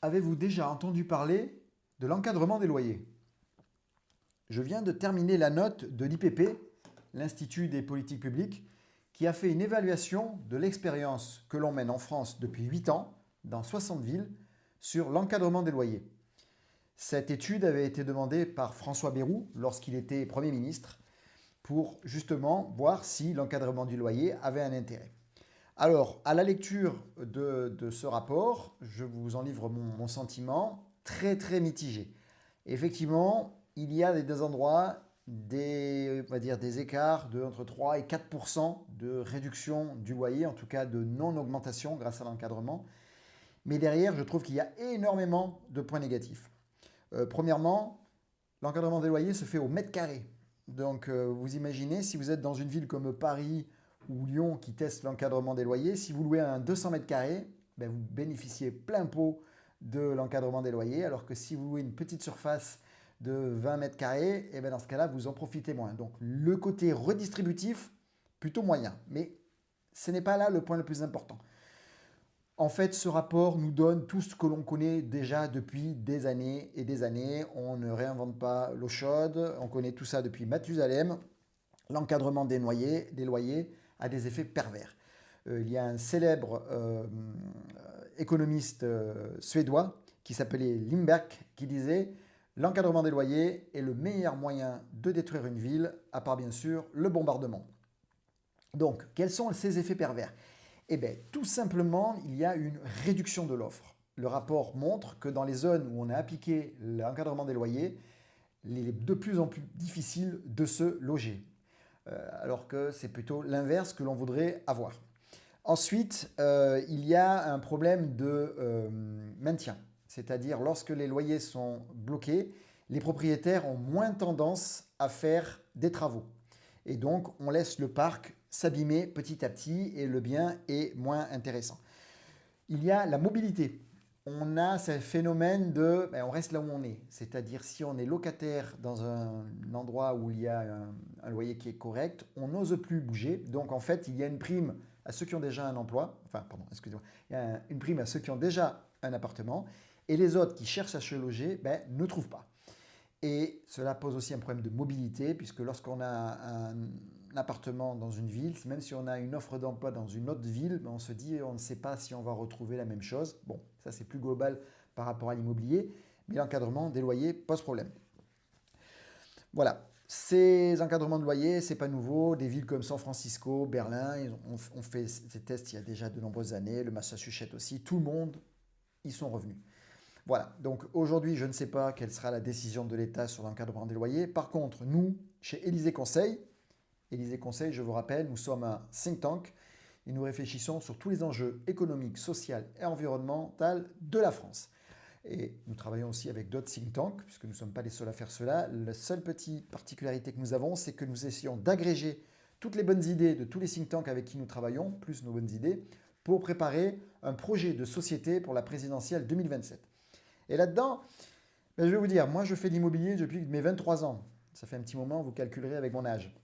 Avez-vous déjà entendu parler de l'encadrement des loyers? Je viens de terminer la note de l'IPP, l'Institut des politiques publiques, qui a fait une évaluation de l'expérience que l'on mène en France depuis 8 ans, dans 60 villes, sur l'encadrement des loyers. Cette étude avait été demandée par François Bayrou lorsqu'il était Premier ministre pour justement voir si l'encadrement du loyer avait un intérêt. Alors, à la lecture de ce rapport, je vous en livre mon sentiment très très mitigé. Effectivement, il y a des endroits, on va dire des écarts de entre 3 et 4% de réduction du loyer, en tout cas de non-augmentation grâce à l'encadrement. Mais derrière, je trouve qu'il y a énormément de points négatifs. Premièrement, l'encadrement des loyers se fait au mètre carré. Donc, vous imaginez, si vous êtes dans une ville comme Paris ou Lyon qui teste l'encadrement des loyers, si vous louez un 200 mètres carrés, ben vous bénéficiez plein pot de l'encadrement des loyers, alors que si vous louez une petite surface de 20 mètres carrés, et ben dans ce cas-là, vous en profitez moins. Donc, le côté redistributif, plutôt moyen. Mais ce n'est pas là le point le plus important. En fait, ce rapport nous donne tout ce que l'on connaît déjà depuis des années et des années. On ne réinvente pas l'eau chaude, on connaît tout ça depuis Mathusalem. L'encadrement des loyers a des effets pervers. Il y a un célèbre économiste suédois qui s'appelait Lindbergh qui disait l'encadrement des loyers est le meilleur moyen de détruire une ville, à part bien sûr le bombardement. Donc, quels sont ces effets pervers? Eh bien, tout simplement, il y a une réduction de l'offre. Le rapport montre que dans les zones où on a appliqué l'encadrement des loyers, il est de plus en plus difficile de se loger. Alors que c'est plutôt l'inverse que l'on voudrait avoir. Ensuite, il y a un problème de maintien. C'est-à-dire, lorsque les loyers sont bloqués, les propriétaires ont moins tendance à faire des travaux. Et donc, on laisse le parc s'abîmer petit à petit et le bien est moins intéressant. Il y a la mobilité. On a ce phénomène de, on reste là où on est. C'est-à-dire si on est locataire dans un endroit où il y a un loyer qui est correct, on n'ose plus bouger. Donc en fait, il y a une prime à ceux qui ont déjà un emploi. Enfin, pardon, excusez-moi. Il y a une prime à ceux qui ont déjà un appartement. Et les autres qui cherchent à se loger, ne trouvent pas. Et cela pose aussi un problème de mobilité, puisque lorsqu'on a un appartement dans une ville, même si on a une offre d'emploi dans une autre ville, on se dit on ne sait pas si on va retrouver la même chose. Bon, ça c'est plus global par rapport à l'immobilier, mais l'encadrement des loyers pose problème. Voilà, ces encadrements de loyers, c'est pas nouveau. Des villes comme San Francisco, Berlin, ont fait ces tests il y a déjà de nombreuses années, le Massachusetts aussi, tout le monde y sont revenus. Voilà, donc aujourd'hui, je ne sais pas quelle sera la décision de l'État sur l'encadrement des loyers. Par contre, nous, chez Élysée Conseil, je vous rappelle, nous sommes un think tank et nous réfléchissons sur tous les enjeux économiques, sociaux et environnementaux de la France. Et nous travaillons aussi avec d'autres think tanks, puisque nous ne sommes pas les seuls à faire cela. La seule petite particularité que nous avons, c'est que nous essayons d'agréger toutes les bonnes idées de tous les think tanks avec qui nous travaillons, plus nos bonnes idées, pour préparer un projet de société pour la présidentielle 2027. Et là-dedans, je vais vous dire, moi je fais de l'immobilier depuis mes 23 ans. Ça fait un petit moment, vous calculerez avec mon âge.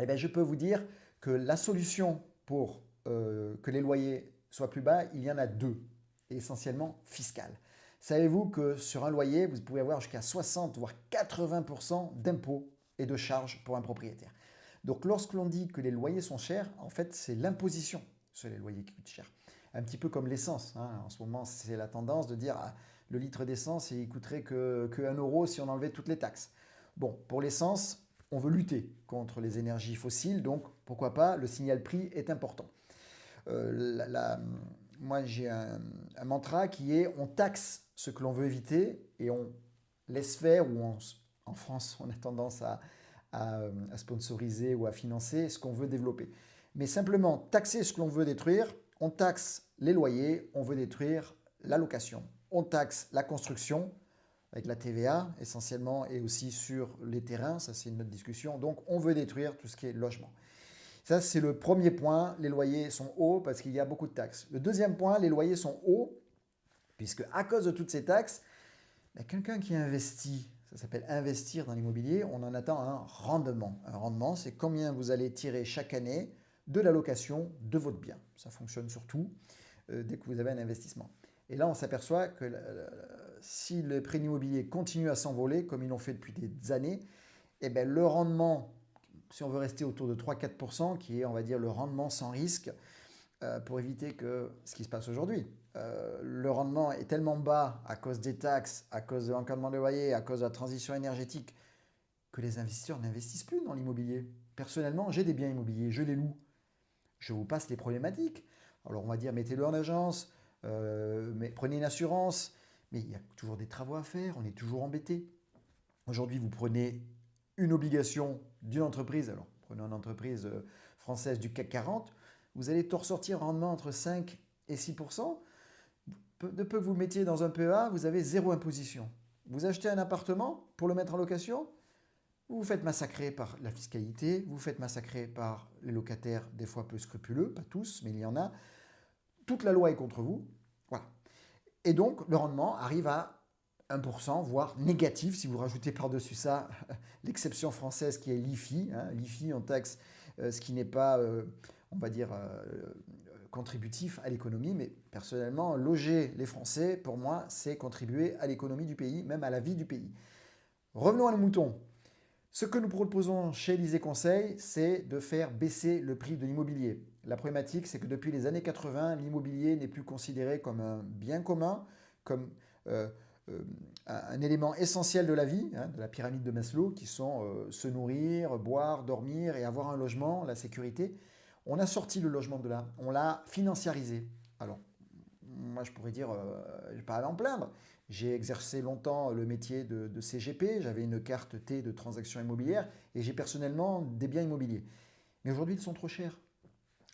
Et bien, je peux vous dire que la solution pour que les loyers soient plus bas, il y en a deux, et essentiellement fiscales. Savez-vous que sur un loyer, vous pouvez avoir jusqu'à 60 voire 80% d'impôts et de charges pour un propriétaire. Donc lorsque l'on dit que les loyers sont chers, en fait c'est l'imposition sur les loyers qui coûtent cher. Un petit peu comme l'essence. En ce moment, c'est la tendance de dire ah, le litre d'essence, il coûterait que 1 euro si on enlevait toutes les taxes. Bon, pour l'essence, on veut lutter contre les énergies fossiles, donc pourquoi pas, le signal prix est important. Moi, j'ai un mantra qui est on taxe ce que l'on veut éviter et on laisse faire, en France, on a tendance à sponsoriser ou à financer ce qu'on veut développer. Mais simplement taxer ce que l'on veut détruire, on taxe les loyers, on veut détruire la location. On taxe la construction avec la TVA essentiellement et aussi sur les terrains, ça c'est une autre discussion. Donc on veut détruire tout ce qui est logement. Ça c'est le premier point, les loyers sont hauts parce qu'il y a beaucoup de taxes. Le deuxième point, les loyers sont hauts puisque à cause de toutes ces taxes, quelqu'un qui investit, ça s'appelle investir dans l'immobilier, on en attend un rendement. Un rendement, c'est combien vous allez tirer chaque année de la location de votre bien. Ça fonctionne surtout dès que vous avez un investissement. Et là, on s'aperçoit que si les prix de l'immobilier continuent à s'envoler, comme ils l'ont fait depuis des années, eh ben, le rendement, si on veut rester autour de 3-4%, qui est, on va dire, le rendement sans risque, pour éviter que ce qui se passe aujourd'hui. Le rendement est tellement bas à cause des taxes, à cause de l'encadrement des loyers, à cause de la transition énergétique, que les investisseurs n'investissent plus dans l'immobilier. Personnellement, j'ai des biens immobiliers, je les loue. Je vous passe les problématiques. Alors on va dire, mettez-le en agence, mais prenez une assurance, mais il y a toujours des travaux à faire, on est toujours embêté. Aujourd'hui, vous prenez une obligation d'une entreprise, alors prenons une entreprise française du CAC 40, vous allez tout ressortir en rendement entre 5 et 6%. De peu que vous le mettiez dans un PEA, vous avez zéro imposition. Vous achetez un appartement pour le mettre en location, vous vous faites massacrer par la fiscalité, vous vous faites massacrer par les locataires, des fois peu scrupuleux, pas tous, mais il y en a. Toute la loi est contre vous. Voilà. Et donc, le rendement arrive à 1%, voire négatif, si vous rajoutez par-dessus ça l'exception française qui est l'IFI. L'IFI, on taxe ce qui n'est pas, on va dire, contributif à l'économie. Mais personnellement, loger les Français, pour moi, c'est contribuer à l'économie du pays, même à la vie du pays. Revenons à nos moutons. Ce que nous proposons chez Élysée Conseil, c'est de faire baisser le prix de l'immobilier. La problématique, c'est que depuis les années 80, l'immobilier n'est plus considéré comme un bien commun, comme un élément essentiel de la vie, de la pyramide de Maslow, qui sont se nourrir, boire, dormir et avoir un logement, la sécurité. On a sorti le logement de là, on l'a financiarisé. Alors, moi je pourrais dire, je ne vais pas aller en plaindre. J'ai exercé longtemps le métier de CGP, j'avais une carte T de transaction immobilière et j'ai personnellement des biens immobiliers. Mais aujourd'hui, ils sont trop chers.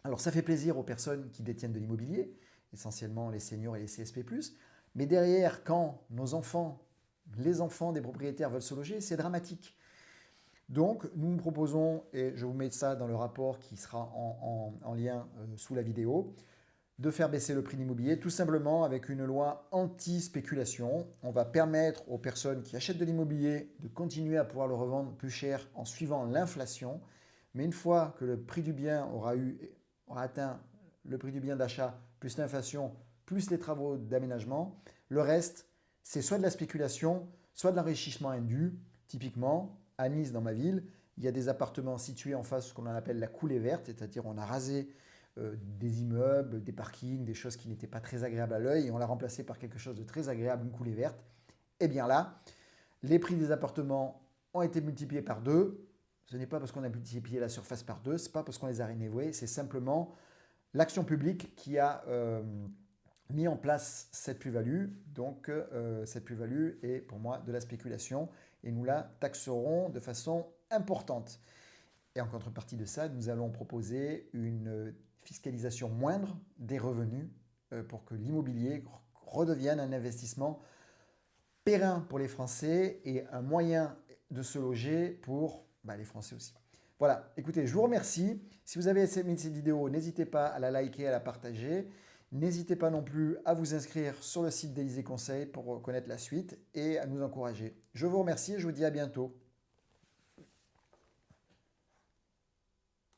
Alors ça fait plaisir aux personnes qui détiennent de l'immobilier, essentiellement les seniors et les CSP+, mais derrière, quand nos enfants, les enfants des propriétaires veulent se loger, c'est dramatique. Donc nous nous proposons, et je vous mets ça dans le rapport qui sera en lien sous la vidéo, de faire baisser le prix de l'immobilier, tout simplement avec une loi anti-spéculation. On va permettre aux personnes qui achètent de l'immobilier de continuer à pouvoir le revendre plus cher en suivant l'inflation. Mais une fois que le prix du bien aura atteint le prix du bien d'achat, plus l'inflation, plus les travaux d'aménagement, le reste, c'est soit de la spéculation, soit de l'enrichissement indu. Typiquement, à Nice, dans ma ville, il y a des appartements situés en face de ce qu'on appelle la coulée verte, c'est-à-dire on a rasé des immeubles, des parkings, des choses qui n'étaient pas très agréables à l'œil et on l'a remplacé par quelque chose de très agréable, une coulée verte. Et bien là, les prix des appartements ont été multipliés par 2. Ce n'est pas parce qu'on a multiplié la surface par 2, ce n'est pas parce qu'on les a rénovés, c'est simplement l'action publique qui a mis en place cette plus-value. Donc cette plus-value est pour moi de la spéculation et nous la taxerons de façon importante. Et en contrepartie de ça, nous allons proposer une fiscalisation moindre des revenus pour que l'immobilier redevienne un investissement périn pour les Français et un moyen de se loger pour les Français aussi. Voilà, écoutez, je vous remercie. Si vous avez aimé cette vidéo, n'hésitez pas à la liker, à la partager. N'hésitez pas non plus à vous inscrire sur le site d'Élysée Conseil pour connaître la suite et à nous encourager. Je vous remercie et je vous dis à bientôt.